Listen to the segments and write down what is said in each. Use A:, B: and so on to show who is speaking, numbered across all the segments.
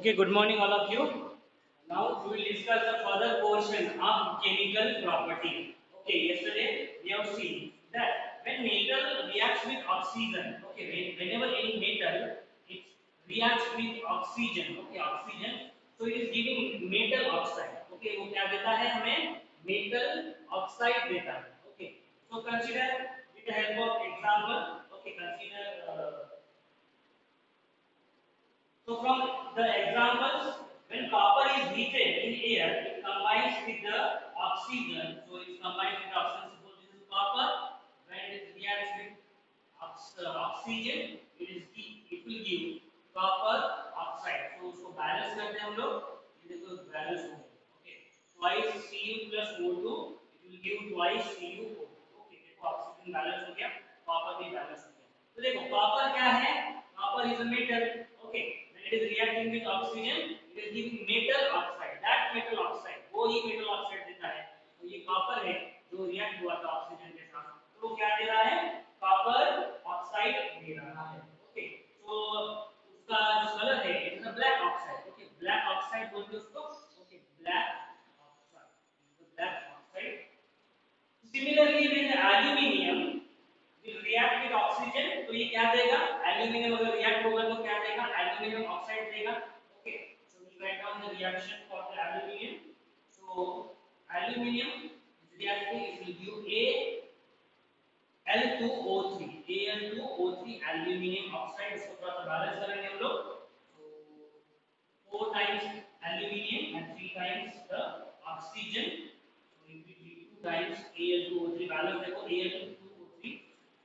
A: Okay, good morning all of you. Now we will discuss the further portion of chemical property. Okay, yesterday we have seen that when metal reacts with oxygen, okay, whenever any metal it reacts with oxygen, okay, oxygen, so it is giving metal oxide. Okay, वो क्या देता है हमें metal oxide देता है. Okay, so consider with the help of example. Okay, consider. So from the examples, when copper is heated in air, it combines with the oxygen. So it combines with oxygen. Suppose this is copper. When it reacts with oxygen, it will give copper oxide. So उसको balance करते हैं हम लोग. ये देखो balance हो गया. Okay. Twice Cu plus O2, it will give twice CuO2. Okay. देखो oxygen balance हो गया, copper भी balance हो गया. तो देखो copper क्या है? Copper is a metal. Okay. When it is reacting with oxygen, it is giving metal oxide. That metal oxide, वो ही metal oxide देता है. तो ये copper है जो react हुआ था oxygen के साथ. तो वो क्या दे रहा है? Copper oxide दे रहा है. Okay. So उसका जो कलर है, it is a black oxide. Okay. Black oxide बोलते हैं उसको. Okay. Black oxide. It is a black oxide. Similarly, when the aluminium will react with oxygen, तो ये क्या देगा? Aluminium अगर react होगा तो क्या देगा? Aluminium oxide देगा. Okay. So we write down the reaction for the aluminium. So aluminium is reacting, it will give Al2O3. Al2O3 aluminium oxide. इसको थोड़ा सा बैलेंस करेंगे हम लोग. So 4 times aluminium and 3 times the oxygen. So it will be 2 times Al2O3. Balance देखो Al2O3.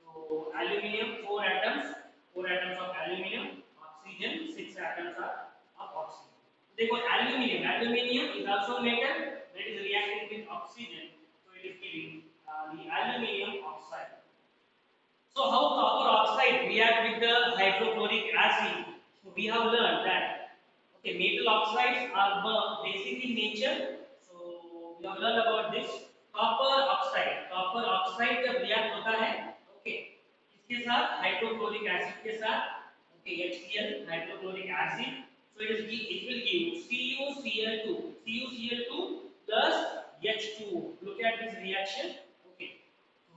A: So aluminium 4 atoms of aluminium, oxygen 6 atoms of oxygen. देखो aluminium is also metal that is reacting with oxygen, so it is giving the aluminium oxide. So how copper oxide react with the hydrochloric acid? So we have learned that okay, metal oxides are basic in nature. So we have learned about this. Copper oxide जब react होता है, okay, इसके साथ hydrochloric acid के साथ, okay, HCl hydrochloric acid. So it will give CuCl2 plus H2O. Look at this reaction. Okay, so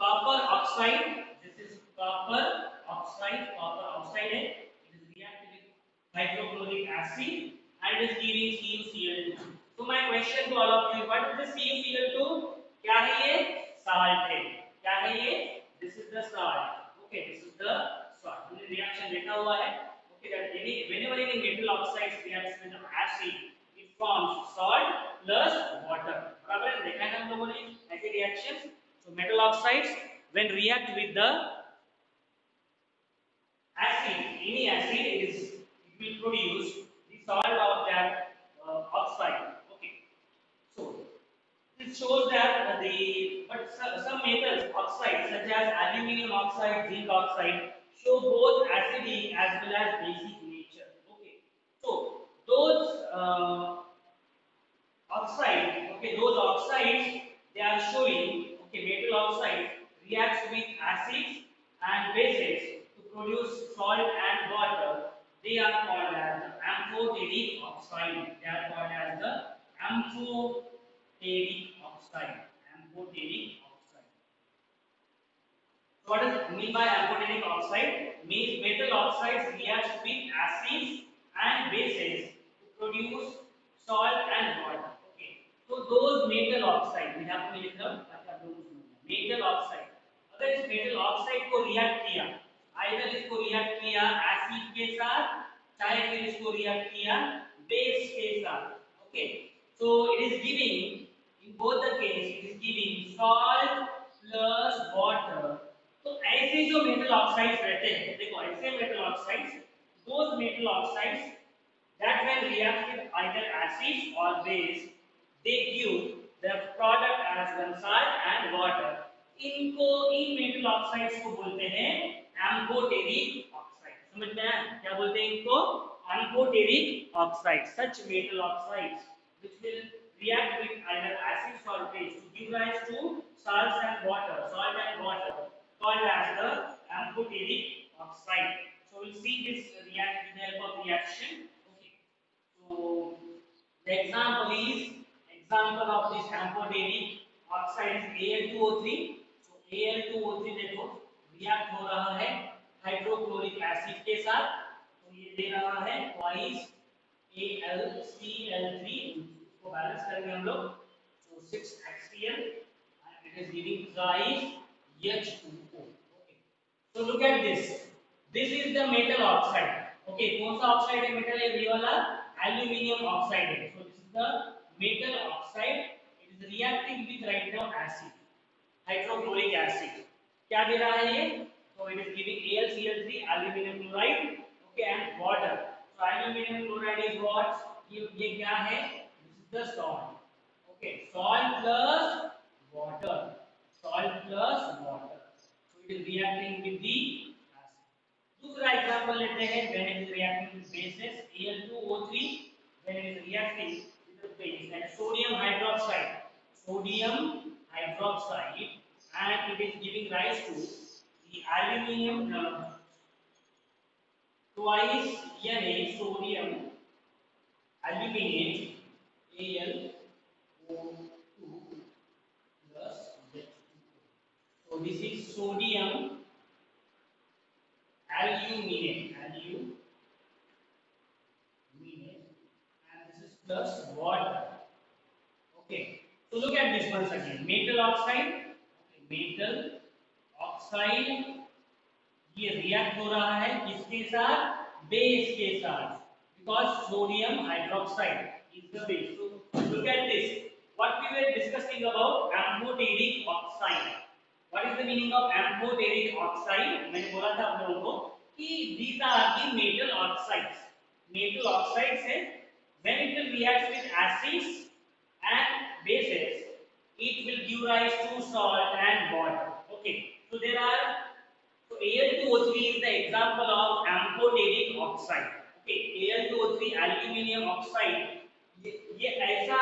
A: copper oxide, this is copper oxide है, it is reacting with hydrochloric acid and is giving CuCl2. So my question to all of you, what is the CuCl2? क्या है ये? Salt है. क्या है ये? This is the salt. Okay, this is the salt. हमने reaction देखा हुआ है. Okay, that whenever any metal oxides reacts with acid, it forms salt plus water. बराबर है? देखा है ना हम लोगों ने ऐसे reactions. So metal oxides when react with the acid, any acid, it will produce the salt of that oxide. Okay. So this shows that some metals oxides such as aluminium oxide, zinc oxide show both acidic as well as basic nature. Okay. So those oxides they are showing, okay, metal oxides reacts with acids and bases to produce salt and water. They are called as the amphoteric oxide. They are called as the amphoteric oxide. Amphoteric oxide. So what does it mean by amphoteric oxide? Means metal oxides react with acids and bases to produce salt and water. Okay. So those metal oxide, we have to लिख लो ताकि आप लोगों को समझ आए. Metal oxide. अगर इस metal oxide को react किया, either इसको react किया acid के साथ, चाहे फिर इसको react किया base के साथ. Okay. So it is giving, in both the case, it is giving salt plus water. तो ऐसे जो मेटल ऑक्साइड्स रहते हैं, देखो ऐसे metal oxides, those metal oxides that when react with either acids or base, they give the product as one salt and water. इनको इन metal oxides को बोलते हैं एम्फोटेरिक ऑक्साइड. समझ में आया क्या बोलते हैं इनको? Amphoteric oxide. Such metal oxides which will react with either acids or base to give rise to salts and water, called as the amphoteric oxide. So we'll see this react with the help of reaction. Okay. So the example of this amphoteric oxide is Al2O3. So Al2O3 देखो react हो रहा है hydrochloric acid के साथ, तो ये दे रहा है ट्वाइस AlCl3, इसको बैलेंस करेंगे हम लोग, so 6HCl and it is giving thrice H2O. Okay. So look at this. This is the metal oxide. Okay, कौन सा ऑक्साइड है? मेटल है, ये वाला एल्यूमिनियम ऑक्साइड है. So this is the metal oxide. It is reacting with right now acid, hydrochloric acid. क्या दे रहा है ये? So it is giving AlCl3, aluminum chloride, okay, and water. So aluminum chloride is what? ये क्या है? This is the salt. Okay, salt plus water. Salt plus water. So it is reacting with the acid. दूसरा example लेते हैं, when it is reacting with bases Al2O3, when it is reacting with the base and sodium hydroxide, and it is giving rise to the aluminium twice Na sodium aluminate AlO2 plus H2O. So this is sodium aluminate, and this is plus water. Okay. So look at this once again. Metal oxide. Okay. Metal oxide ये react हो रहा है किसके साथ? Base के साथ, because sodium hydroxide is the base. So look at this, what we were discussing about amphoteric oxide. What is the meaning of amphoteric oxide? मैंने बोला था आप लोगों को कि these are the metal oxides. Metal oxides है, when it will react with acids and bases, it will give rise to salt and water. Okay, so there are, so Al2O3 is the example of amphoteric oxide. Okay, Al2O3 aluminium oxide ये ऐसा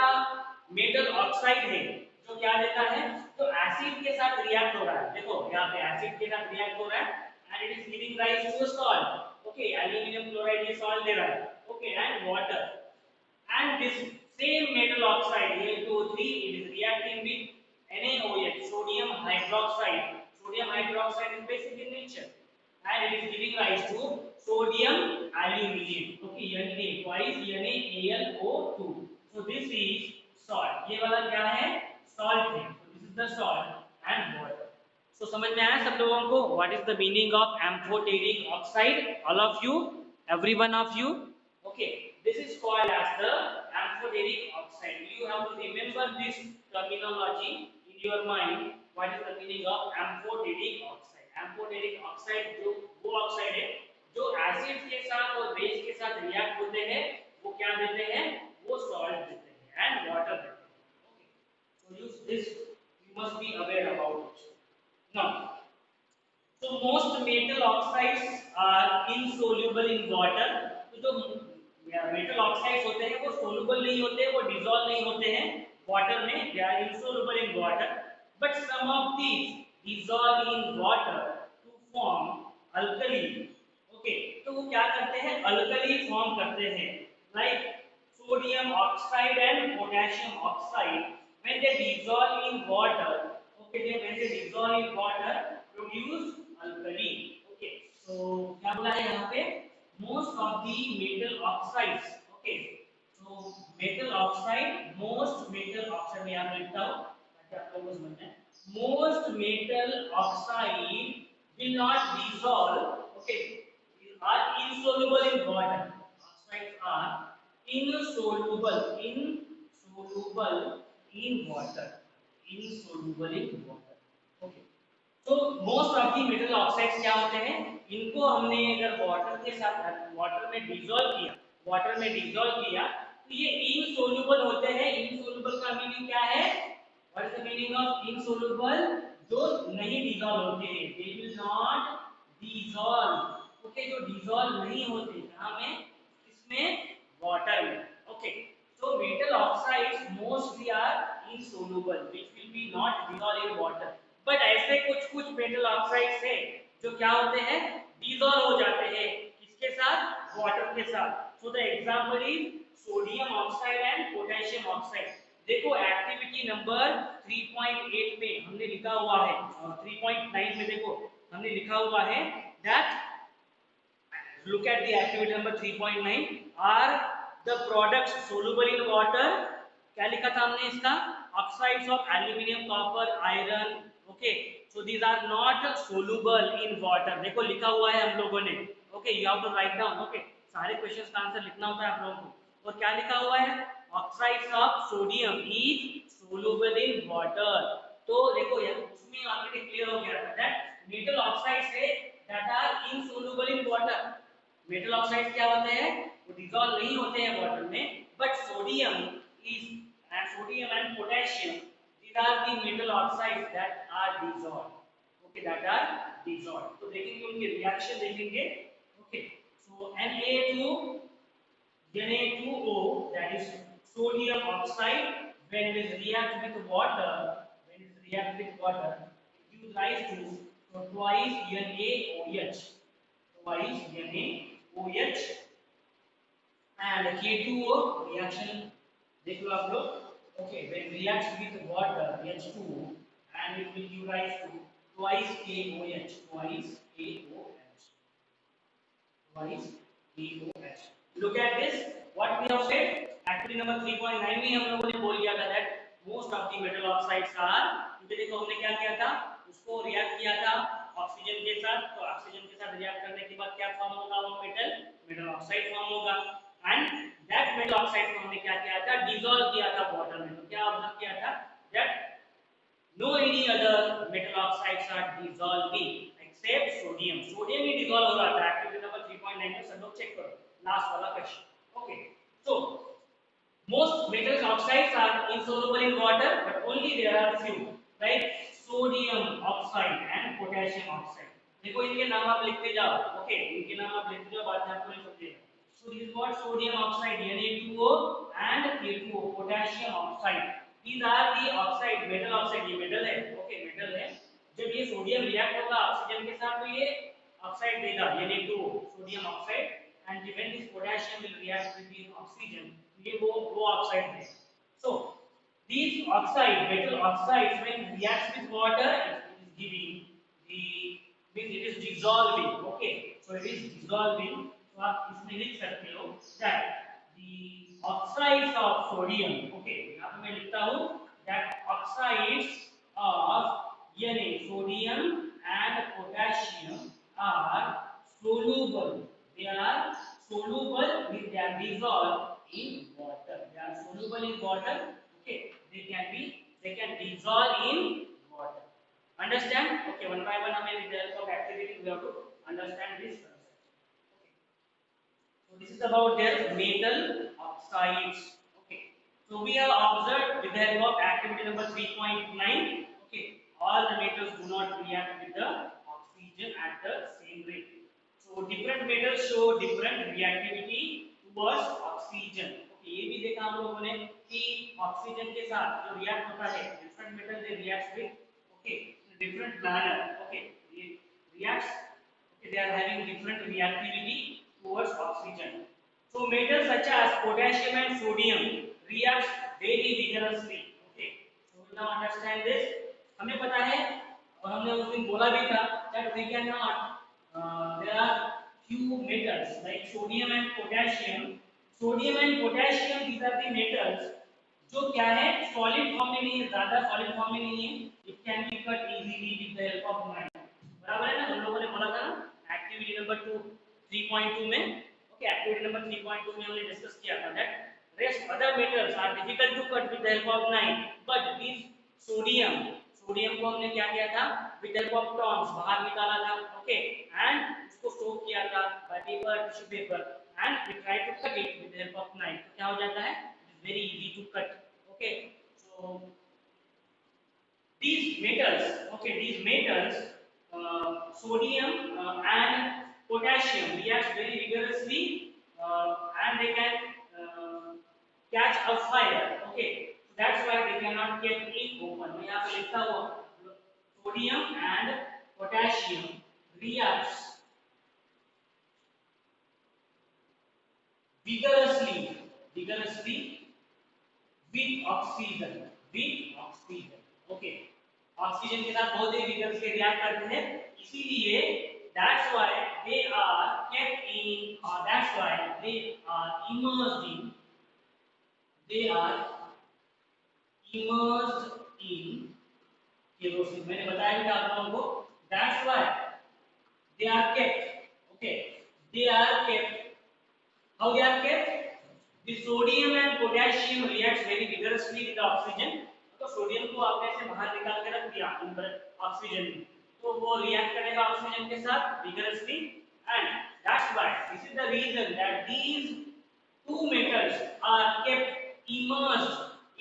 A: metal oxide है जो क्या देता है? तो acid के साथ रिएक्ट हो रहा है. देखो यहाँ पे एसिड के साथ रिएक्ट हो रहा है and it is giving rise to salt. Okay, aluminium chloride ये salt दे रहा है. Okay, and water. And this same metal oxide Al2O3, it is reacting with NaOH, sodium hydroxide. Sodium hydroxide is basic in nature, and it is giving rise to sodium aluminate. Okay, Na twice NaAlO2. So this is salt. ये वाला क्या है? Salt है. So this is the salt and water. So समझ में आया सब लोगों को? What is the meaning of amphoteric oxide? All of you, every one of you. Okay, this is called as the amphoteric oxide. You have to remember this terminology in your mind. What is the meaning of amphoteric oxide? Amphoteric oxide जो वो oxide है जो acid के साथ और base के साथ react होते हैं, वो क्या देते हैं? वो सॉल्ट देते हैं एंड वाटर देते हैं. Okay, so use this, you must be aware about it. Now, so most metal oxides are insoluble in water. तो जो मेटल ऑक्साइड्स होते हैं वो सोलुबल नहीं होते, वो डिसॉल्व नहीं होते हैं वाटर में. They are insoluble in water, but some of these dissolve in water to form alkali. Okay, तो वो क्या करते हैं? अल्कली फॉर्म करते हैं, like sodium oxide and potassium oxide. When they dissolve in water, okay, when they dissolve in water, produce alkali. Okay, so क्या बोला है यहाँ पे? Most of the metal oxides. Okay, so metal oxide, most metal oxide में यहाँ पे लिखता हूँ ताकि आप लोगों को समझ में. Most metal oxide will not dissolve. Okay, are insoluble in water. Oxides are insoluble in water. Insoluble in water. Okay. तो most of the metal oxides क्या होते हैं? इनको हमने अगर वाटर में डिसॉल्व किया तो ये इनसोल्यूबल होते हैं. इनसोल्यूबल का मीनिंग क्या है? What is the meaning of insoluble? जो नहीं डिसॉल्व होते, they will not dissolve. Okay, जो डिसॉल्व नहीं होते कहां में? इसमें, वाटर में. Okay, so metal oxides mostly are insoluble, which will be not dissolved in water. But ऐसे कुछ मेटल ऑक्साइड्स है जो क्या होते हैं? डिसॉल्व हो जाते हैं किसके साथ, वाटर के साथ। So the example is sodium oxide and potassium oxide. देखो एक्टिविटी नंबर 3.8 में हमने लिखा हुआ है, और 3.9 में देखो हमने लिखा हुआ है that look at the activity number 3.9 are the products soluble in water। क्या लिखा था हमने इसका, oxides of aluminium copper iron. Okay, so these are not soluble in water. देखो लिखा हुआ है हम लोगों ने। Okay, you have to write down. Okay, सारे क्वेश्चंस का आंसर लिखना होता है आप लोगों को। और क्या लिखा हुआ है, oxides of sodium is soluble in water. तो देखो यार उसमें ऑलरेडी क्लियर हो गया था दैट मेटल ऑक्साइड्स है that are insoluble in water. Metal oxides क्या होते हैं, वो डिसॉल्व नहीं होते हैं वाटर में, but sodium and potassium these are the metal oxides that are dissolved। okay, that are dissolved। तो देखेंगे उनके रिएक्शन देखेंगे। okay, so Na2O, that is sodium oxide, when it is react with water, it gives rise to so twice NaOH, and K2O reaction देख लो आप लोग। okay, when reacts with water H2O and it will give rise to twice KOH, twice KOH। look at this, what we have said activity number 3.9 में हम लोगों ने बोल दिया था that most of the metal oxides are, क्योंकि देखो हमने क्या किया था, उसको रिएक्ट किया था ऑक्सीजन के साथ। तो ऑक्सीजन के साथ रिएक्ट करने के बाद क्या फॉर्म होगा, वो मेटल ऑक्साइड फॉर्म होगा। एंड दैट मेटल ऑक्साइड को हमने क्या किया था, डिसॉल्व किया था वाटर में। तो क्या ऑब्जर्व किया था that no any other metal oxides are dissolving except sodium। Sodium he dissolve हो रहा था। एक्टिविटी नंबर 3.9 में सब लोग चेक करो, लास्ट वाला question. Okay, so most metal oxides are insoluble in water, but only there are few, right? Sodium oxide and potassium oxide। देखो इनके नाम आप लिखते जाओ। ओके, इनके नाम आप लिखते जाओ, बाद में आपको नहीं समझेगा। So this is what sodium oxide Na2O and K2O potassium oxide। These are the oxide, metal oxide। ये metal है। ओके, metal है। जब ये सोडियम रिएक्ट होगा ऑक्सीजन के साथ तो ये ऑक्साइड देगा Na2O, sodium oxide. and when this potassium will react with the oxygen, ये वो ऑक्साइड है। So these oxide, metal oxides, when reacts with water, it is giving the, means it is dissolving। okay, so it is dissolving। तो आप इसमें लिख सकते हो that the oxides of sodium, okay, यहाँ पे मैं लिखता हूँ that oxides of Na, sodium and potassium are soluble। they are soluble means they are dissolved in water। they are soluble in water। okay, they can dissolve in water। understand? okay, one by one हमें with the help of activity we have to understand this concept। so this is about their metal oxides। okay, so we have observed with the help of activity number 3.9, okay, all the metals do not react with the oxygen at the same rate। so different metals show different reactivity towards oxygen। okay, ये भी देखा हम लोगों ने कि oxygen के साथ जो रिएक्ट होता है, different metal they react with, okay, in different manner। okay, it reacts, okay, they are having different reactivity towards oxygen। so metals such as potassium and sodium react very vigorously। okay, so we now understand this। हमें पता है और हमने उस दिन बोला भी था that we cannot there are few metals like sodium and potassium। sodium and potassium these are the metals जो क्या है, सॉलिड फॉर्म में नहीं है, ज्यादा सॉलिड फॉर्म में नहीं है। It can be cut easily with the help of knife. बराबर है ना, हम लोगों ने बोला था ना एक्टिविटी नंबर 2 3.2 में। ओके, एक्टिविटी नंबर 3.2 में हमने डिस्कस किया था that rest other metals are difficult to cut with the help of knife, but this sodium को हमने क्या किया था, विद हेल्प ऑफ टॉन्ग्स बाहर निकाला था। ओके, एंड उसको सोक किया था by paper, tissue paper, and we try to cut it with help of knife. तो क्या हो जाता है, it is very easy to cut. okay, so these metals sodium and potassium react very vigorously and they can catch a fire। okay, so that's why they cannot get it open। मैं यहाँ पे लिखता हुआ sodium and potassium reacts vigorously, vigorously with oxygen, with oxygen. Okay, oxygen के साथ बहुत ही vigorously react करते हैं, इसीलिए that's why they are kept in, that's why they are immersed in, they are immersed in kerosene. मैंने बताया भी था आप लोगों को, that's why they are kept, okay, they are kept, how they are kept, the sodium and potassium reacts very vigorously with the oxygen. तो sodium को आपने ऐसे बाहर निकाल के रख दिया अंदर ऑक्सीजन में, तो वो रिएक्ट करेगा ऑक्सीजन के साथ vigorously, and that's why this is the reason that these two metals are kept immersed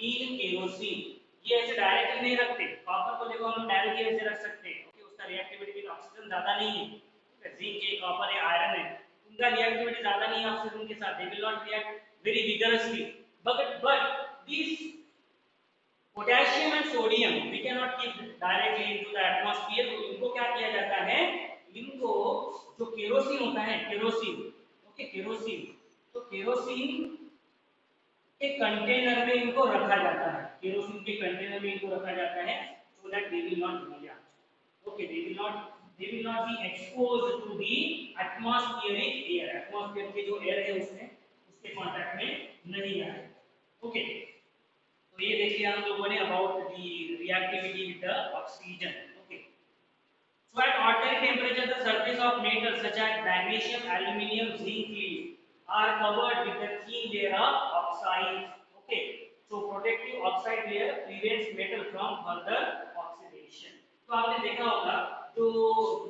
A: in kerosene. ये ऐसे डायरेक्टली नहीं रखते, कॉपर को देखो हम लोग डायरेक्टली ऐसे रख सकते हैं, क्योंकि उसका रिएक्टिविटी विद ऑक्सीजन ज्यादा नहीं है, जिंक है, कॉपर है, आयरन है, उनका रिएक्टिविटी ज्यादा नहीं है ऑक्सीजन के साथ, they will not react very vigorously, but these potassium and sodium we cannot keep directly into the atmosphere, तो इनको क्या किया जाता है, इनको जो केरोसिन होता है, केरोसिन, ओके, केरोसिन, तो केरोसिन के कंटेनर में इनको रखा जाता है, केरोसिन के कंटेनर में इनको रखा जाता है, so that they will not react, okay, they will not be exposed to the atmospheric air, atmosphere के जो एयर है उसमें उसके कांटेक्ट में नहीं आए, ओके। तो ये देख लिया हम लोगों ने about the reactivity with the oxygen, okay. So at ordinary temperature the surface of metals such as magnesium, aluminum, zinc, lead are covered with a thin layer of oxides, okay, so protective oxide layer prevents metal from further oxidation. तो आपने देखा होगा तो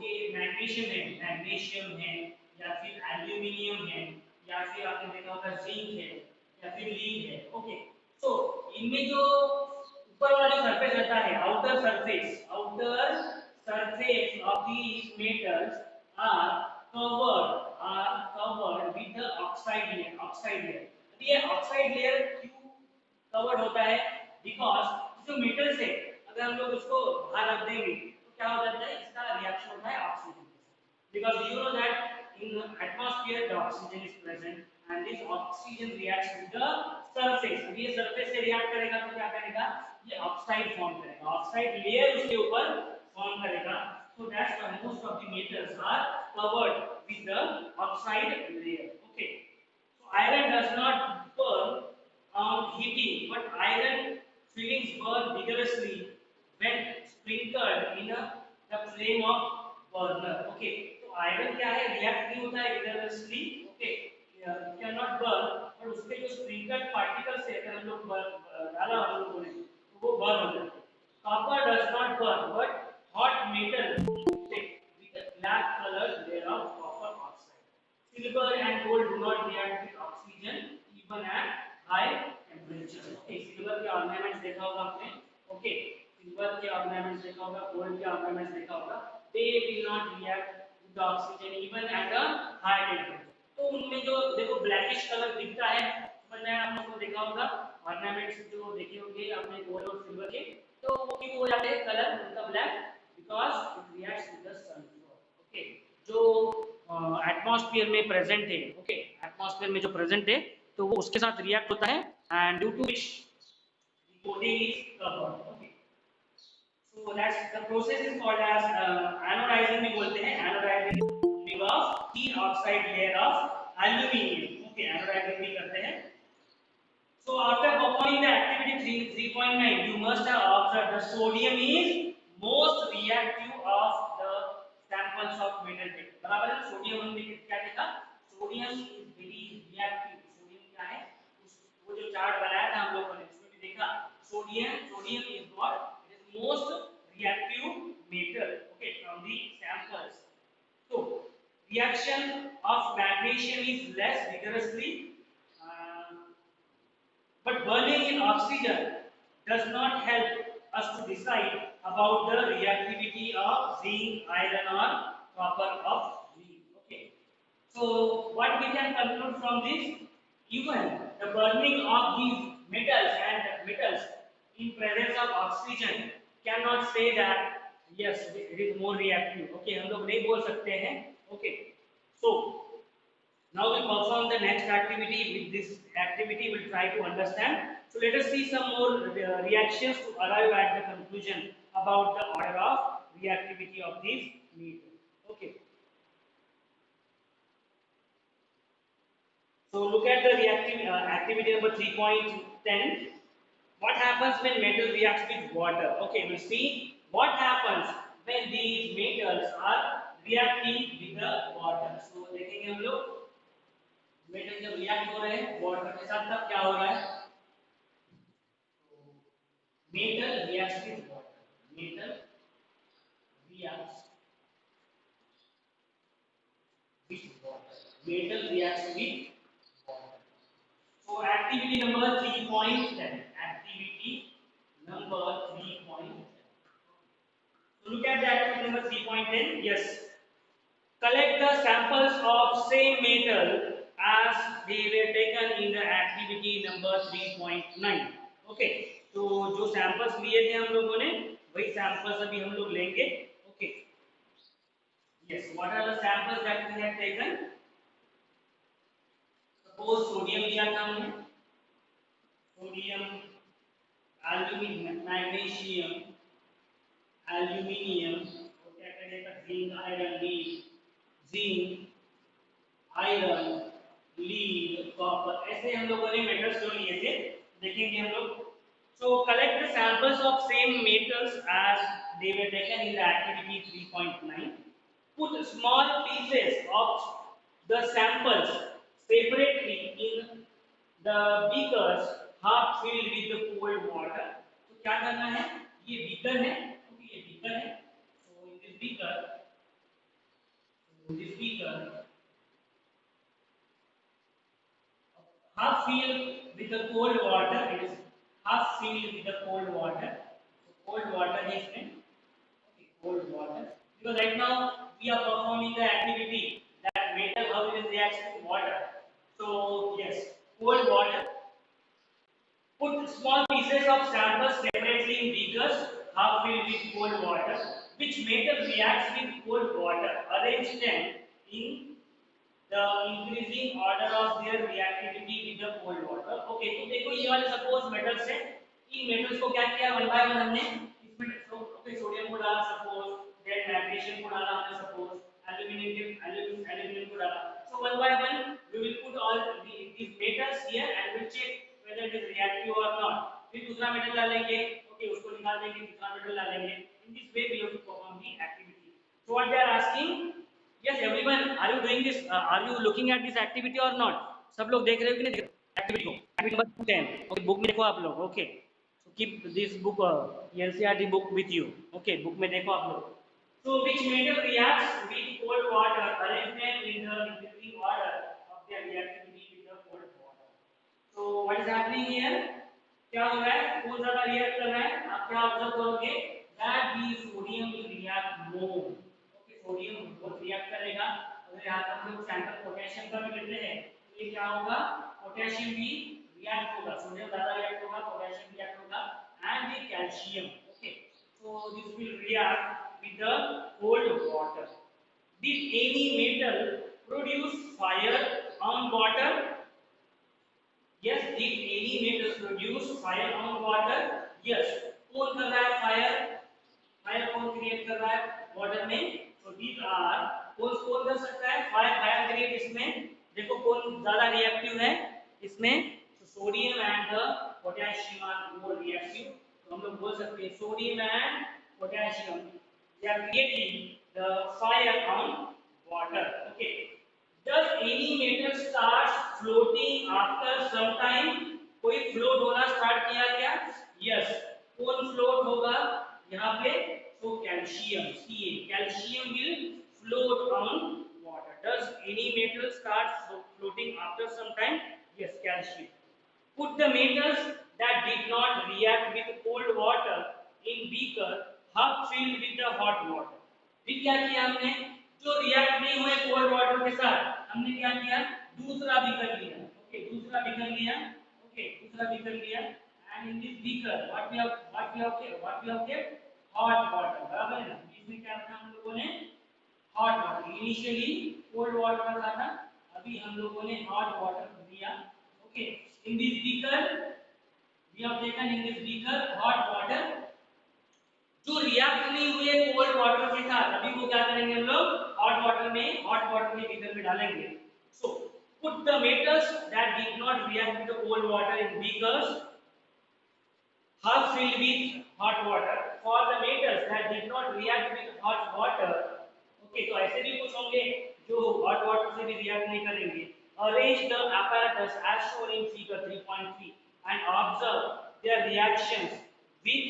A: ये magnesium है या फिर aluminium है या फिर आपने देखा होगा जिंक है या फिर लीड है, ओके, तो इनमें जो ऊपर वाला जो सरफेस रहता है, outer surface of these metals are covered with the oxide layer. तो ये oxide layer क्यों covered होता है, because जो metals है अगर हम लोग उसको बाहर रख देंगे तो क्या हो जाता है, इसका रिएक्शन होता है oxygen, because you know that in the atmosphere the oxygen is present and this oxygen reacts with the surface. अब ये surface से react करेगा तो क्या करेगा, ये ऑक्साइड फॉर्म करेगा, ऑक्साइड लेयर उसके ऊपर फॉर्म करेगा, so that's why most of the metals are covered with the oxide layer, okay. So iron does not burn on heating, but iron filings burn vigorously when sprinkled in the flame of burner, okay. तो iron क्या है, react नहीं होता है vigorously, okay, can not burn, पर उसके जो sprinkled particles है अगर हम लोग डाला हम लोगों ने तो वो बर्न हो जाते हैं. Copper does not burn but hot metal with a black colored layer of copper oxide. Silver and gold do not react with oxygen even at high temperature. Okay, silver के ornaments देखा होगा आपने. Okay, silver के ornaments देखा होगा, gold के ornaments देखा होगा. They will not react with the oxygen even at a high temperature. तो उनमें जो देखो ब्लैकिश कलर दिखता है, समझ में आप लोगों को देखा होगा ऑर्नामेंट्स जो देखे होंगे आपने गोल्ड और सिल्वर के, तो वो क्यों हो जाते हैं कलर उनका black, because it reacts with the sulphur, okay, जो एटमॉस्फेयर में प्रेजेंट है, ओके, एटमॉस्फेयर में जो प्रेजेंट है तो वो उसके साथ रिएक्ट होता है and due to which the coating is covered, okay. So that's the process is called as anodizing भी बोलते हैं, anodizing of thin oxide layer of aluminium, okay, anodizing भी करते हैं. So after performing the activity 3.9 you must have observed the sodium is most reactive of the samples of metal taken. बराबर है, sodium हमने क्या देखा, sodium is very reactive, sodium क्या है, वो जो चार्ट बनाया था हम लोगों ने उसमें भी देखा sodium is what, it is most reactive metal, okay, from the samples. So reaction of magnesium is less vigorously, but burning in oxygen does not help us to decide about the reactivity of zinc, iron or copper of lead, okay. So what we can conclude from this, even the burning of these metals in presence of oxygen cannot say that yes it is more reactive, okay, हम लोग नहीं बोल सकते हैं, okay. So Now we perform the next activity. With this activity, we'll try to understand. So let us see some more reactions to arrive at the conclusion about the order of reactivity of these metals. Okay. So look at the reactive activity number 3.10. What happens when metal reacts with water? Okay, we'll see what happens when these metals are reacting with the water. So देखेंगे हम लोग metal जब react हो रहे हैं water के साथ तब क्या हो रहा है metal reacts with water metal reacts with water metal reacts with water. So activity number 3.10 activity number 3.10. So look at the activity number 3.10. Yes, collect the samples of same metal as they were taken in the activity number 3.9. Okay तो जो samples लिए थे हम लोगों ने वही samples अभी हम लोग लेंगे okay yes what are the samples that we have taken suppose sodium लिया था हमने सोडियम एल्यूमिनियम मैग्नीशियम एल्यूमिनियम और क्या करेगा zinc iron lead zinc iron lead copper ऐसे हम लोगों ने मेटल्स जो लिए थे देखेंगे हम लोग so collect the samples of same metals as they were taken in the activity 3.9 put small pieces of the samples separately in the beakers half filled with the cold water तो क्या करना है ये बीकर है क्योंकि ये beaker है so in this beaker half filled with the cold water. It is half filled with the cold water. So cold water is meant okay, cold water. Because right now we are performing the activity that metal how it reacts with water. So yes, cold water. Put small pieces of samples separately in beakers half filled with cold water. Which metal reacts with cold water? Arrange them in the increasing order of their reactivity with the cold water. Okay, तो देखो ये वाले suppose metals है इन metals को क्या किया one by one हमने इसमें ओके सोडियम को डाला सपोज देन मैग्नीशियम को डाला हमने सपोज एल्यूमिनियम को डाला so one by one we will put all these metals here and we'll check whether it is reactive or not फिर दूसरा मेटल डालेंगे ओके उसको निकाल देंगे दूसरा मेटल डालेंगे in this way we have to perform the activity so what they are asking yes everyone are you doing this are you looking at this activity or not सब लोग देख रहे हो कि नहीं एक्टिविटी को एक्टिविटी नंबर 10 ओके बुक में देखो आप लोग okay so keep this book NCERT book with you okay book में देखो आप लोग so which metal reacts with cold water arrange them in the increasing order of their reactivity with the cold water so what is happening here क्या हो रहा है कौन ज्यादा रिएक्ट कर रहा है आप क्या ऑब्जर्व करोगे that the sodium will react more sodium बहुत रिएक्ट करेगा अगर यहाँ पर हम लोग सैंपल पोटेशियम का भी लेते हैं तो ये क्या होगा पोटेशियम भी रिएक्ट होगा सोडियम ज्यादा रिएक्ट होगा पोटेशियम रिएक्ट होगा and the calcium okay so this will react with the cold water did any metal produce fire on water yes did any metal produce fire on water yes कौन कर रहा है fire fire कौन create कर रहा है water में तो दीज आर कौन कौन कर सकता है फायर फायर क्रिएट इसमें देखो कौन ज्यादा रिएक्टिव है इसमें तो sodium and the potassium are more reactive तो हम लोग बोल सकते हैं sodium and potassium they are creating the fire on water okay does any metal starts floating after some time कोई फ्लोट होना स्टार्ट किया क्या यस कौन फ्लोट होगा यहाँ पे so calcium Ca calcium will float on water does any metal start floating after some time yes calcium put the metals that did not react with cold water in beaker half filled with the hot water फिर क्या किया हमने जो react नहीं हुए cold water के साथ हमने क्या किया दूसरा बीकर लिया ओके दूसरा बीकर लिया ओके दूसरा बीकर लिया and in this beaker what we have kept hot water बराबर है ना इसमें क्या रखा हम लोगों ने hot water initially cold water रखा था अभी हम लोगों ने हॉट वाटर दिया, okay, in this beaker we have taken in this beaker hot water जो रिएक्ट नहीं हुए कोल्ड वाटर के साथ, अभी वो क्या करेंगे हम लोग हॉट वाटर के बीकर में डालेंगे। So put the metals that did not react with the cold water in beakers half filled with hot water for the metals that did not react with hot water. Okay, तो ऐसे भी कुछ होंगे जो hot water से भी react नहीं करेंगे। Arrange the apparatus as shown in figure 3.3 and observe their reactions with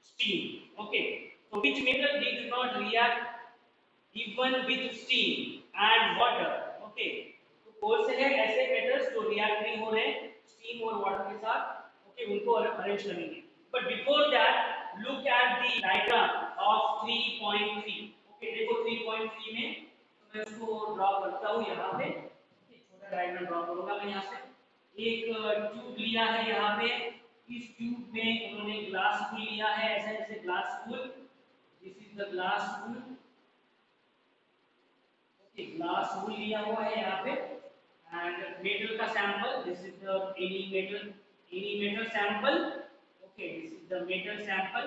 A: steam. Okay, so which metal did not react even with steam and water? Okay, तो कौन से हैं ऐसे metals जो react नहीं हो रहे steam और water के साथ? Okay, उनको arrange करेंगे। But before that, look at the diagram of 3.3. Okay, देखो 3.3 में तो मैं उसको ड्रॉ करता हूँ यहाँ पे। छोटा डायग्राम ड्रॉ करूँगा मैं यहाँ से। एक ट्यूब लिया है यहाँ पे। इस ट्यूब में उन्होंने ग्लास फूल लिया है, ऐसा जैसे glass full. This is the glass full. Okay, glass full लिया हुआ है यहाँ पे। एंड मेटल का sample, this is the any metal sample. Okay, this is the metal sample.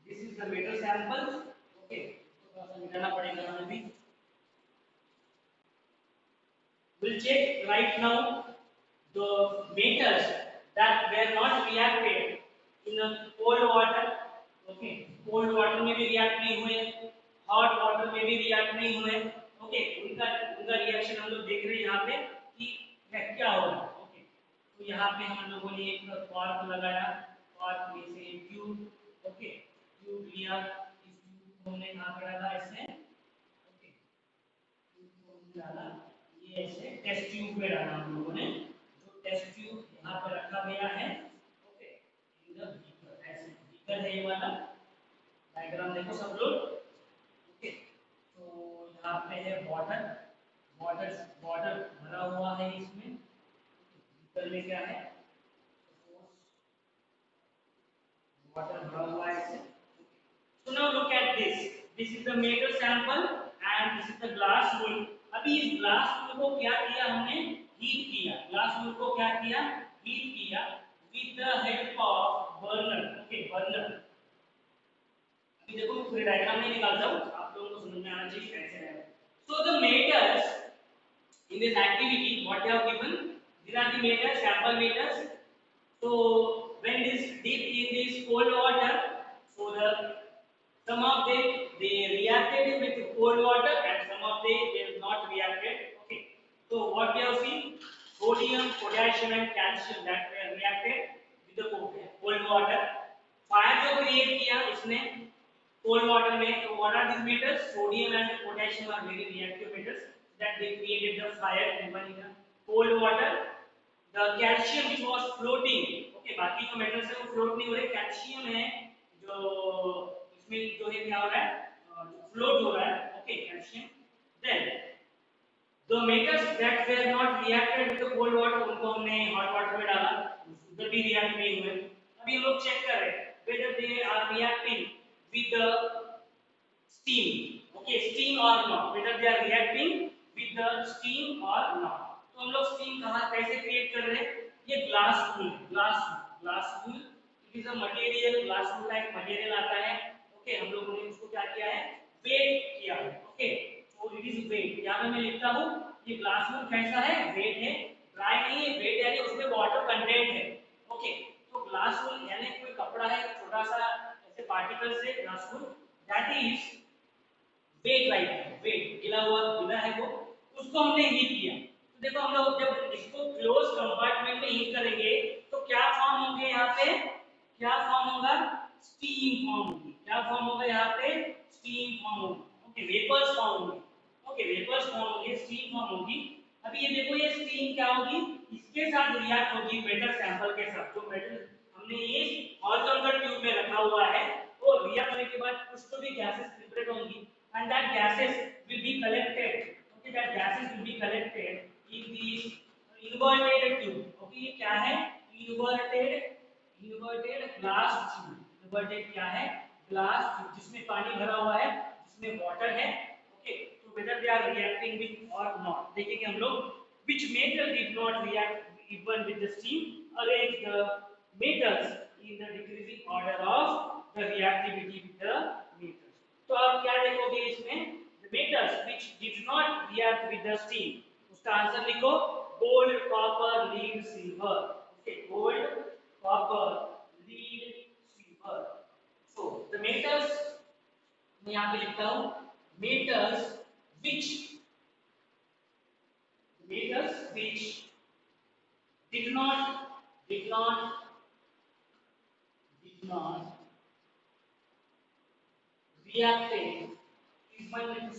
A: This is the metal sample. Okay, थोड़ा सा मिटाना पड़ेगा हमें भी। We'll check right now the metals that were not reacted in the cold water. Okay, cold water में भी react नहीं हुए, hot water में भी react नहीं हुए। Okay, उनका reaction हम लोग देख रहे हैं यहाँ पे कि क्या हो रहा है। ओके, तो यहाँ पे हम लोगों ने एक कॉर्क लगाया, कॉर्क में से ट्यूब, ओके, ट्यूब लिया, इस ट्यूब को हमने कहाँ पे डाला ऐसे, ओके, ट्यूब को हमने डाला, ये ऐसे टेस्ट ट्यूब में डाला हम लोगों ने, जो टेस्ट ट्यूब यहाँ पे रखा गया है, ओके, इन द बीकर, ऐसे बीकर है ये वाला, डायग्राम देखो सब लोग, ओके, तो यहाँ पे है वाटर, वाटर भरा हुआ है इसमें, बीकर में क्या है, वाटर भरा हुआ है इससे। So now look at this. This is the metal sample and this is the glass wool. अभी इस glass wool को क्या किया हमने? Heat किया। Glass wool को क्या किया? Heat किया with the help of burner. Okay, burner. अभी देखो मैं पूरे डायग्राम नहीं निकालता हूँ, आप लोगों को समझ में आना चाहिए कैसे है। So the metals in this activity, what they have given? These are the metals, sample metals. So when it is dipped in this cold water, so some of them they reacted with cold water and some of them they have not reacted. Okay. So what we have seen, sodium, potassium and calcium that were reacted with the cold water. Fire जो create किया इसने cold water में, तो what are these metals? Sodium and potassium are very reactive metals that they created the fire in the cold water. The calcium which was floating, okay, बाकी जो metals है वो float नहीं हो रहे, calcium है जो इसमें जो है क्या हो रहा है, जो float हो रहा है, okay, calcium. Then the metals that were not reacted with the cold water उनको हमने hot water में डाला, उधर भी react नहीं हुए। अभी हम लोग check कर रहे हैं whether they are reacting with the steam, okay, steam or not, whether they are reacting with the steam or not. तो हम लोग steam कहाँ कैसे create कर रहे हैं? ये glass wool, glass wool, it is a material, glass wool का एक material आता है, okay, हम लोगों ने उसको क्या किया है, weight किया है, okay, so it is weight, यहाँ पे मैं लिखता हूँ ये glass wool कैसा है, weight है, dry नहीं है, weight यानी उसमें water content है, okay, तो glass wool यानी कोई कपड़ा है छोटा सा ऐसे particles से glass wool, that is wet, right, wet गिला है वो, उसको हमने हीट किया। तो देखो हम लोग जब इसको क्लोज कंपार्टमेंट में हीट करेंगे तो क्या फॉर्म होंगे यहाँ पे, क्या फॉर्म होगा, स्टीम फॉर्म होगी, क्या फॉर्म होगा यहाँ पे, स्टीम फॉर्म होगी, ओके, वेपर्स फॉर्म होंगे, ओके, वेपर्स फॉर्म होंगे, स्टीम फॉर्म होगी। अभी ये देखो ये स्टीम क्या होगी, इसके साथ रिएक्ट होगी मेटल सैंपल के साथ, जो मेटल हमने ये हॉरिजॉन्टल ट्यूब में रखा हुआ है, वो रिएक्ट होने के बाद कुछ तो भी गैसेस लिबरेट होंगी and that gases will be collected, okay, that gases will be collected in this inverted tube, okay, ये क्या है, inverted glass tube, inverted क्या है, ग्लास जिसमें पानी भरा हुआ है, जिसमें वाटर है, ओके, तो whether they are reacting with or not, देखेंगे हम लोग which metal did not react even with the steam, arrange the metals in the decreasing order of the reactivity with the metals. तो आप क्या देखोगे इसमें, the metals which did not react with the steam, उसका answer लिखो gold, copper, lead, silver, okay, gold, copper, lead, silver. So the metals मैं यहाँ पे लिखता हूँ metals which did not did not did not reacted even with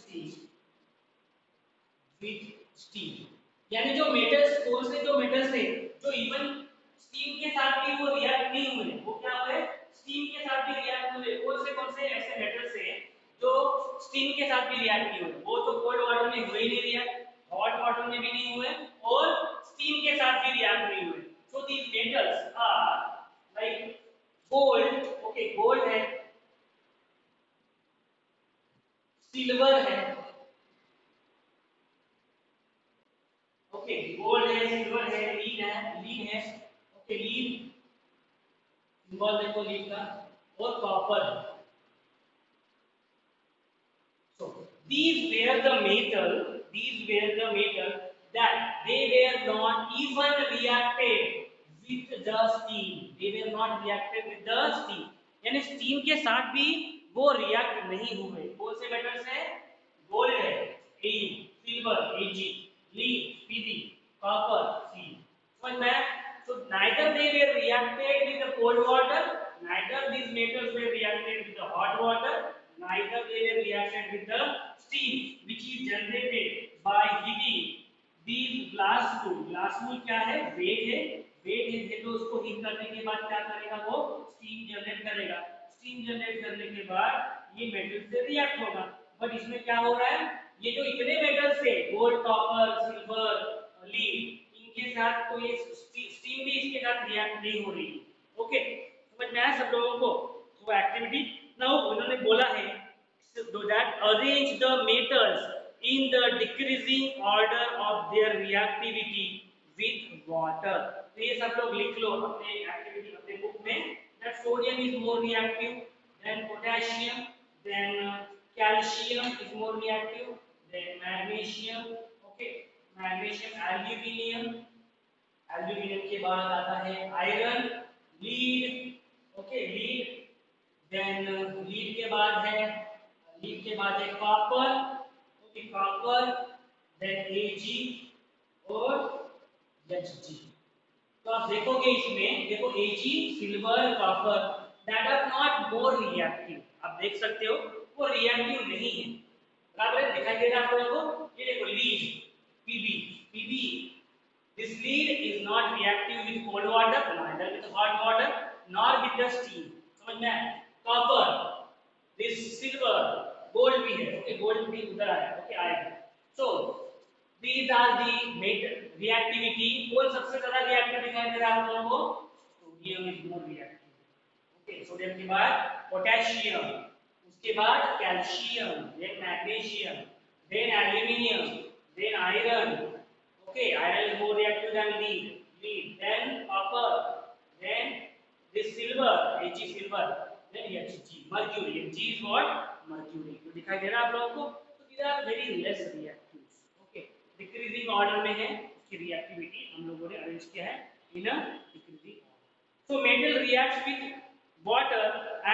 A: steam, यानी जो metals, कौन से जो मेटल्स थे जो इवन स्टीम के साथ भी वो रिएक्ट नहीं हुए, वो क्या हुए, स्टीम के साथ भी रिएक्ट हुए, कौन से ऐसे मेटल्स थे जो स्टीम के साथ भी रिएक्ट नहीं हुए, वो तो कोल्ड वाटर में हुए ही नहीं रिएक्ट, हॉट वाटर में भी नहीं हुए और स्टीम के साथ भी रिएक्ट नहीं हुए. So these metals are like gold, okay, gold है, सिल्वर है, ओके, गोल्ड है, सिल्वर है, लीड है, ओके, लीड सिंबल देखो लीड का, और कॉपर है. So these were the metal that they were not even reacted with the steam. They were not reacted with the steam. यानी steam के साथ भी वो रिएक्ट नहीं हुए. कौन से मेटल्स है, गोल्ड है, A, silver, Ag, lead, Pb, copper, C. समझ में? So neither they were reacted with the cold water, neither these metals were reacted with the hot water, neither they were reacted with the steam which is generated by heating these glass wool. Glass wool क्या है, wait है, wait है तो उसको heat करने के बाद क्या करेगा, वो स्टीम जनरेट करेगा, स्टीम जनरेट करने के बाद ये मेटल से रिएक्ट होगा. बट इसमें क्या हो रहा है, ये जो इतने मेटल्स थे गोल्ड, कॉपर, सिल्वर, लीड, इनके साथ तो ये स्टीम भी इसके साथ रिएक्ट नहीं हो रही. ओके, समझ में आया सब लोगों को. वो एक्टिविटी नाउ उन्होंने बोला है so that arrange the metals in the decreasing order of their reactivity with water. तो ये सब लोग लिख लो अपने एक्टिविटी अपने बुक में. that sodium is more reactive than potassium, then calcium is more reactive, then magnesium, okay, magnesium, aluminium के बाद आता है iron, lead, okay, lead, then lead के बाद है copper, okay, copper, then Ag और Hg. तो आप देखोगे इसमें, देखो Ag, silver, copper, that are not more reactive. आप देख सकते हो वो रिएक्टिव नहीं है. बराबर है, दिखाई दे रहा है आप लोगों को. ये देखो lead, Pb, this lead is not reactive with cold water, neither with hot water, nor with the steam. समझ में आया? Copper, this silver, gold भी है, okay, gold भी उधर आया, okay, आएगा. So these are the metal reactivity. कौन सबसे ज़्यादा reactive दिखाई दे रहा है आप लोगों को? Sodium is more reactive. Okay, sodium के बाद पोटेशियम, उसके बाद calcium, then magnesium, then aluminium, then iron. Okay, iron is more reactive than lead, then copper, then this silver, Ag silver, then Hg, mercury. G is what? Mercury. तो दिखाई दे रहा है आप लोगों को. तो these are very less reactives. Okay, decreasing order में है, उसकी reactivity हम लोगों ने arrange किया है in a decreasing order. So metal reacts with water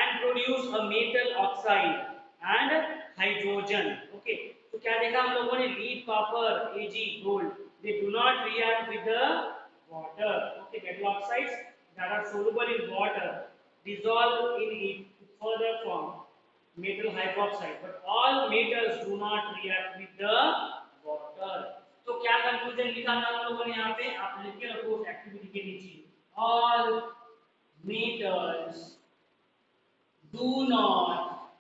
A: and produce a metal oxide and hydrogen. Okay, तो क्या देखा हम लोगों ने, lead, copper, Ag, gold, they do not react with the water. Okay, metal oxides that are soluble in water dissolve in it to further form metal hydroxide, but all metals do not react with the water. तो क्या conclusion निकालना हम लोगों ने यहाँ पे, आप लिख के रखो एक्टिविटी के नीचे, all metals do not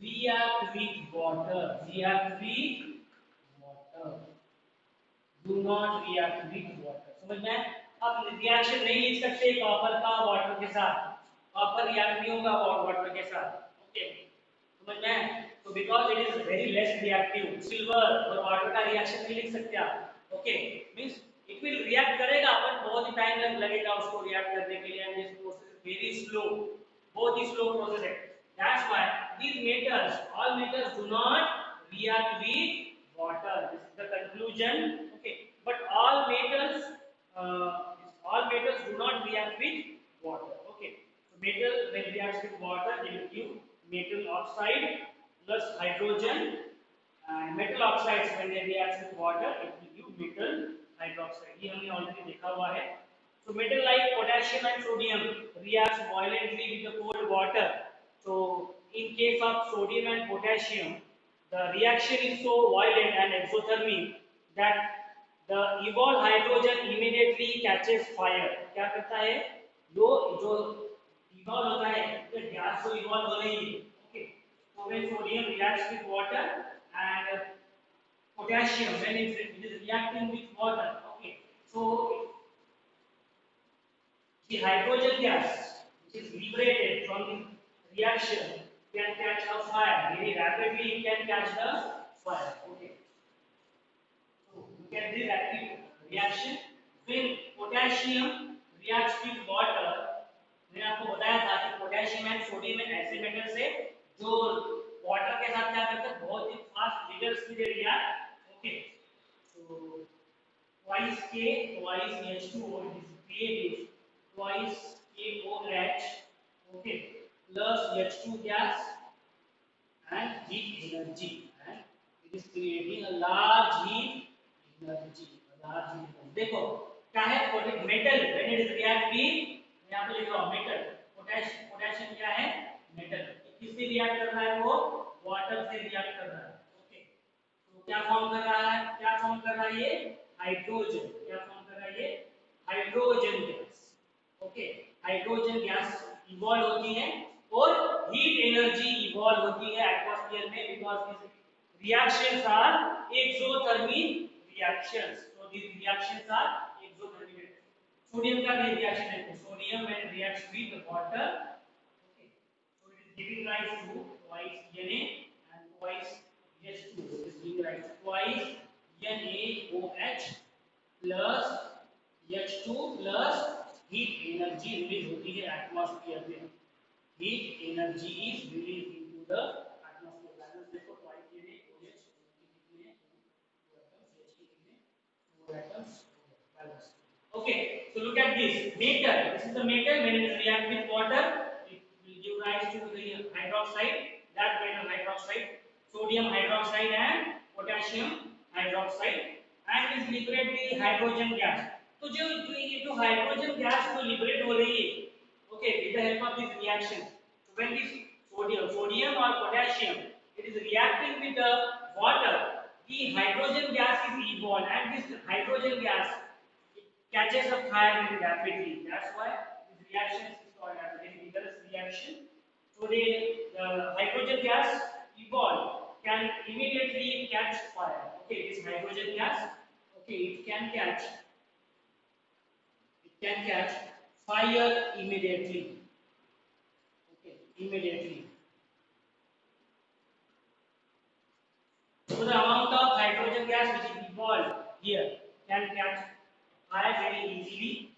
A: react with water, do not react with water. समझ में? अब रिएक्शन नहीं लिख सकते कॉपर का वाटर के साथ. कॉपर रिएक्ट नहीं होगा वाटर के साथ। ओके, समझ में आया? तो because it is very less reactive, silver और वाटर का रिएक्शन नहीं लिख सकते आप। Okay, means it will react करेगा बट बहुत ही टाइम लगेगा उसको रिएक्ट करने के लिए, and this process is very slow, बहुत ही स्लो प्रोसेस है। That's why these metals, all metals do not react with water. This is the conclusion. Okay, but all metals do not react with water. Okay, so metal when reacts with water, they will give metal oxide plus hydrogen, and metal oxides when they react with water, it will give metal hydroxide. ये हमने already देखा हुआ है। So metal like potassium and sodium reacts violently with the cold water. So in case of sodium and potassium, the reaction is so violent and exothermic that the evolved hydrogen immediately catches fire. क्या करता है? जो जो evolve होता है, तो gas तो evolve हो रही है। Okay, so when sodium reacts with water and potassium when it is reacting with water, okay, so the hydrogen gas which is liberated from the reaction can catch a fire very rapidly. It can catch the fire. Okay, so look at this active reaction when potassium reacts with water. मैंने आपको बताया था कि potassium and sodium ऐसे metals है जो water के साथ क्या करते हैं, बहुत ही fast bigger speed react. Okay, so twice K twice H2O, it is created twice KOH, okay, plus H2 gas and heat energy, and it is creating a large heat energy, a large heat energy. देखो क्या है, metal when it is react with, मैं यहाँ पे लिख रहा हूँ metal, potassium क्या है, मेटल, किससे रिएक्ट कर रहा है, वो वाटर से रिएक्ट कर रहा है। ओके, तो क्या फॉर्म कर रहा है, क्या फॉर्म कर रहा है ये, हाइड्रोजन, क्या फॉर्म कर रहा है ये, hydrogen gas. Okay, hydrogen gas evolve होती है और हीट एनर्जी इवॉल्व होती है एटमॉस्फेयर में, because this reactions are exothermic reactions. So these reactions are exothermic. Sodium का भी reaction है, sodium when reacts with water, okay, so it is giving rise to twice Na and twice H2. It is giving rise to twice NaOH plus H2 plus heat energy release होती है atmosphere में। Heat energy is released into the atmosphere. Balance देखो twice NaOH कितने, 2 atoms, H के कितने, 4 atoms, balance। Okay, so look at this metal. This is the metal. When it reacts with water, it will give rise to the hydroxide. That metal hydroxide, sodium hydroxide and potassium hydroxide, and is liberate the hydrogen gas. तो जो ये जो hydrogen gas जो liberate हो रही है, okay, with the help of this reaction, so when this sodium or potassium, it is reacting with the water, the hydrogen gas is evolved, and this hydrogen gas catches a fire very rapidly. That's why this reaction is called as a very vigorous reaction. So the hydrogen gas evolved can immediately catch fire. Okay, this hydrogen gas, okay, it can catch fire immediately. Okay, immediately. So the amount of hydrogen gas which is evolved here can catch fire very easily.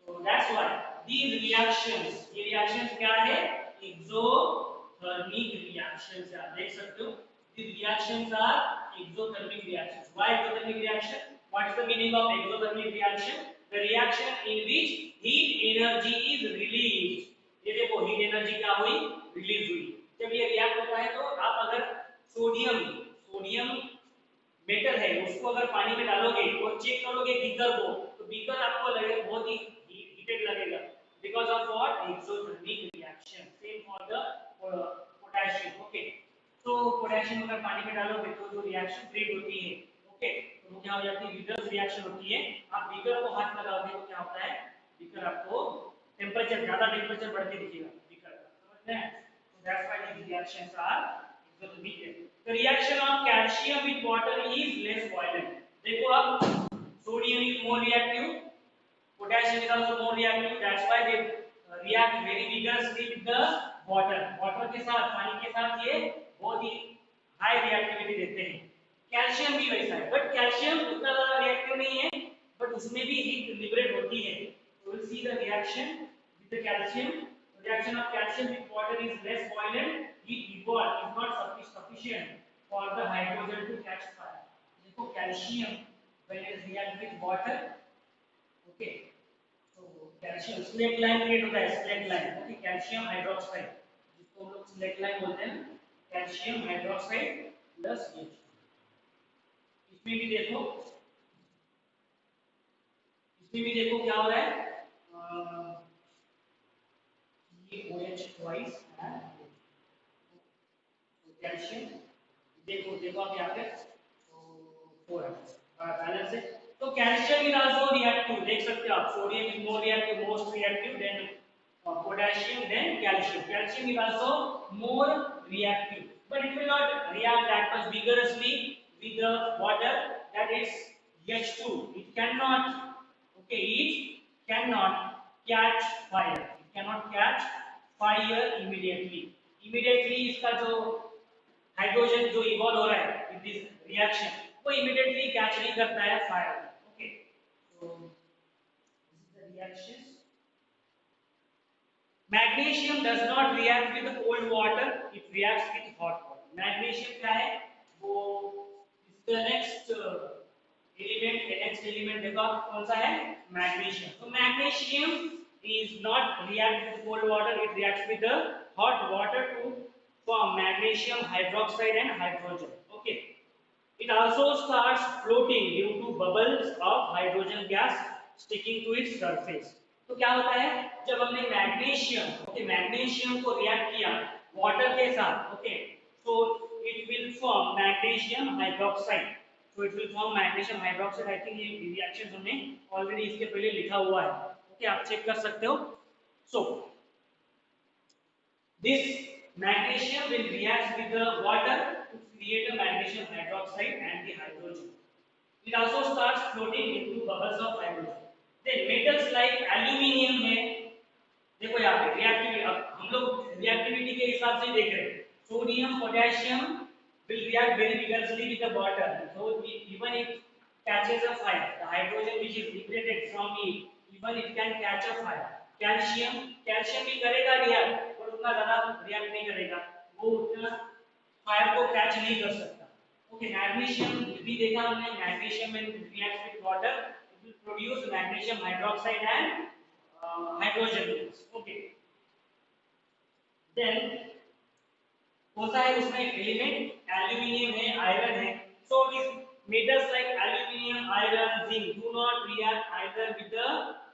A: So that's why these reactions, ये reactions क्या है, exothermic reactions है, आप देख सकते हो। These reactions are exothermic reactions. Why exothermic reaction? What is the meaning of exothermic reaction? The reaction in which heat energy is released. ये देखो heat energy क्या हुई, release हुई। जब ये react होता है तो आप अगर सोडियम मेटल है उसको अगर पानी में डालोगे और चेक करोगे बीकर को, तो बीकर आपको लगेगा बहुत ही हीटेड लगेगा, because of what, exothermic reaction. Same for the potassium. Okay, तो पोटेशियम अगर पानी में डालोगे तो जो रिएक्शन क्रिएट होती है, ओके, तो वो क्या हो जाती है, विगरस रिएक्शन होती है। आप बीकर को हाथ लगाओगे तो क्या होता है, बीकर आपको टेंपरेचर, ज्यादा टेंपरेचर बढ़ के दिखेगा बीकर का, समझ रहे हैं? So that's why these reactions are exothermic। The reaction of calcium with water is less violent। देखो अब sodium is more reactive, potassium is also more reactive, that's why they react very vigorously with the water. Water के साथ, पानी के साथ ये बहुत ही high reactivity देते हैं. कैल्शियम भी वैसा है, बट कैल्शियम उतना ज्यादा रिएक्टिव नहीं है, बट उसमें भी हीट लिबरेट होती है. So we'll see the reaction with the calcium. Reaction of calcium with water is less violent. Heat evolved is not sufficient for the hydrogen to catch fire. देखो calcium when it react with water, okay, तो calcium slaked lime create होता है, slaked lime, okay, calcium hydroxide जिसको हम लोग slaked lime बोलते हैं, calcium hydroxide plus H2. इसमें भी देखो, क्या हो रहा है, ये OH twice है, कैल्शियम, देखो आप यहाँ पे तो 4 बैलेंस है. तो कैल्शियम इज आल्सो रिएक्टिव, देख सकते हो आप, sodium is more reactive, most reactive then potassium then calcium. Calcium is also more reactive, but it will not react that much vigorously with the water, that is H2. It cannot, okay, it cannot catch fire, it cannot catch fire immediately. इसका जो hydrogen जो evolve हो रहा है with this reaction, वो immediately catch नहीं करता है fire. Okay, so this is the reaction. Magnesium does not react with cold water, it reacts with hot water. Magnesium क्या है, वो is the next element. Next element देखो आप कौन सा है, मैग्नीशियम. तो magnesium is not react with cold water, it reacts with the hot water to form magnesium hydroxide and hydrogen. Okay, it also starts floating due to bubbles of hydrogen gas sticking to its surface. तो क्या होता है, जब हमने magnesium, okay, magnesium को react किया water के साथ, okay, so it will form magnesium hydroxide. So it will form magnesium hydroxide. I think ये रिएक्शन हमने ऑलरेडी इसके पहले लिखा हुआ है, ओके, आप चेक कर सकते हो. So this magnesium will react with the water to create a magnesium hydroxide and the hydrogen. It also starts floating into bubbles of hydrogen. Then metals like aluminium है, देखो यहाँ पे रिएक्टिविटी, अब हम लोग रिएक्टिविटी के हिसाब से देख रहे हैं. Sodium potassium will react very vigorously with the water, so even it catches a fire. The hydrogen which is liberated from it, even it can catch a fire. Calcium भी करेगा रिएक्ट, पर उतना ज्यादा रिएक्ट नहीं करेगा, वो उतना fire को कैच नहीं कर सकता. ओके, मैग्नीशियम भी देखा हमने, magnesium when reacts with water it will produce magnesium hydroxide and hydrogen. Okay, then कौन सा है उसमें एलिमेंट, एल्यूमिनियम है, आयरन है. So this metals like aluminium, iron, zinc do not react either with the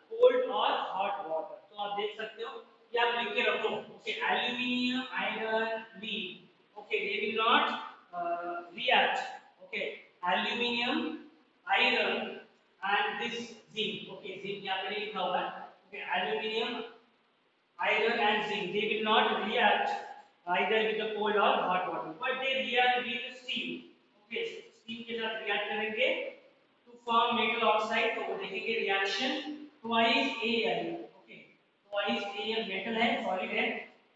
A: cold or hot water. तो आप देख सकते हो, ये आप लिख के रखो. Okay, aluminium, iron, zinc, okay, they will not react. Okay, aluminium, iron and this zinc. Okay, zinc यहाँ पे लिखा हुआ है. Okay, aluminium, iron and zinc, they will not react either with the cold or hot water, but they react with steam. Okay, steam के साथ react करेंगे to form metal oxide. तो वो देखेंगे reaction twice Al. Okay, twice Al metal है, solid है,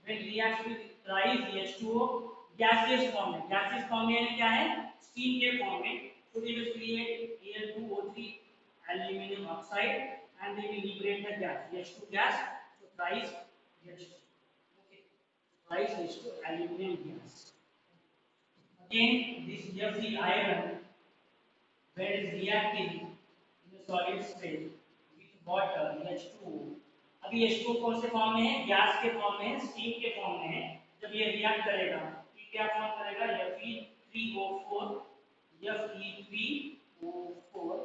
A: when reacts with thrice H2O, gaseous form में. gaseous form में क्या है, steam के form में. So they will create Al2O3 aluminum oxide and they will liberate the gas, H2 gas. So thrice H2. Okay, thrice H2 aluminum gas. Again, this Fe iron, when it is reacting in a solid state with water H2O. अभी H2O कौन से form में है, gas के form में है, steam के form में है. जब ये रिएक्ट करेगा तो क्या फॉर्म करेगा, Fe3O4, Fe3O4,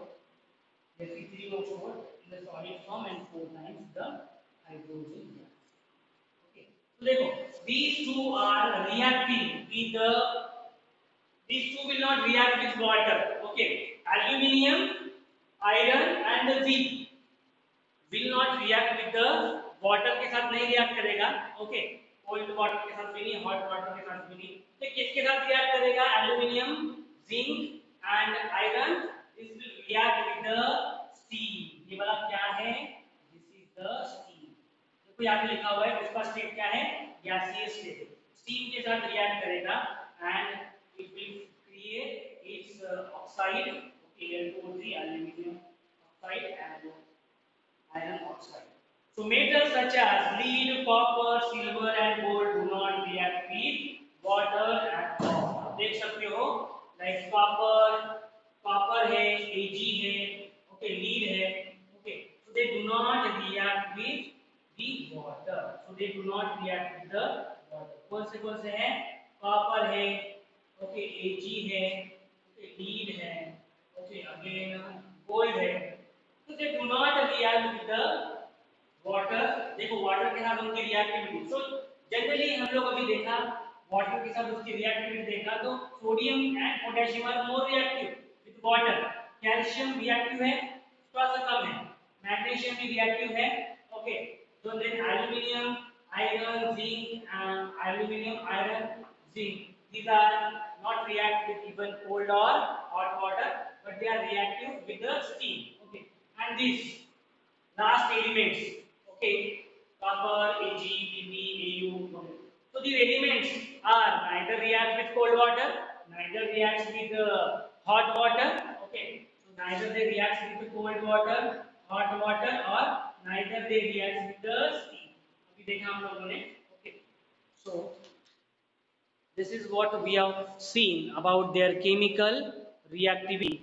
A: Fe3O4 in the solid form and 4 times the hydrogen gas. Okay, so देखो, these two are reacting with the, these two will not react with water. Okay, aluminium, iron and the zinc will not react with the water के साथ नहीं react करेगा. Okay, cold water के साथ भी नहीं, hot water के साथ भी नहीं. तो किसके साथ react करेगा, aluminium, zinc and iron. This will react with the steam. ये वाला क्या है, this is the steam. तो देखो यहाँ पे लिखा हुआ है उसका स्टेट क्या है, गैसियस स्टेट, स्टीम के साथ रिएक्ट करेगा and it will create it's oxide, okay, Al2O3 aluminium oxide and iron oxide. So metals such as lead, copper, silver and gold do not react with water at all. देख सकते हो like copper है, Ag है, okay, lead है, okay. So they do not react with the water. So they do not react with the water. कौन से हैं? Copper है, okay, Ag है, okay, lead है, okay, again gold है. So they do not react with the water. देखो water के साथ उनकी रिएक्टिविटी, सो जनरली हम लोग अभी देखा वाटर के साथ उसकी रिएक्टिविटी देखा तो sodium and potassium are more reactive with water, calcium reactive है थोड़ा सा कम है, मैग्नीशियम भी रिएक्टिव है, ओके. तो then aluminium, iron, zinc and aluminium, iron, zinc, these are not react with even cold or hot water but they are reactive with the steam, okay. And this last elements, okay, copper, Ag, Pb, Au, okay. So these elements are neither react with cold water, neither reacts with hot water, okay. So neither they react with the cold water, hot water, or neither they react with the steam. अभी देखा हम लोगों ने, okay. So this is what we have seen about their chemical reactivity.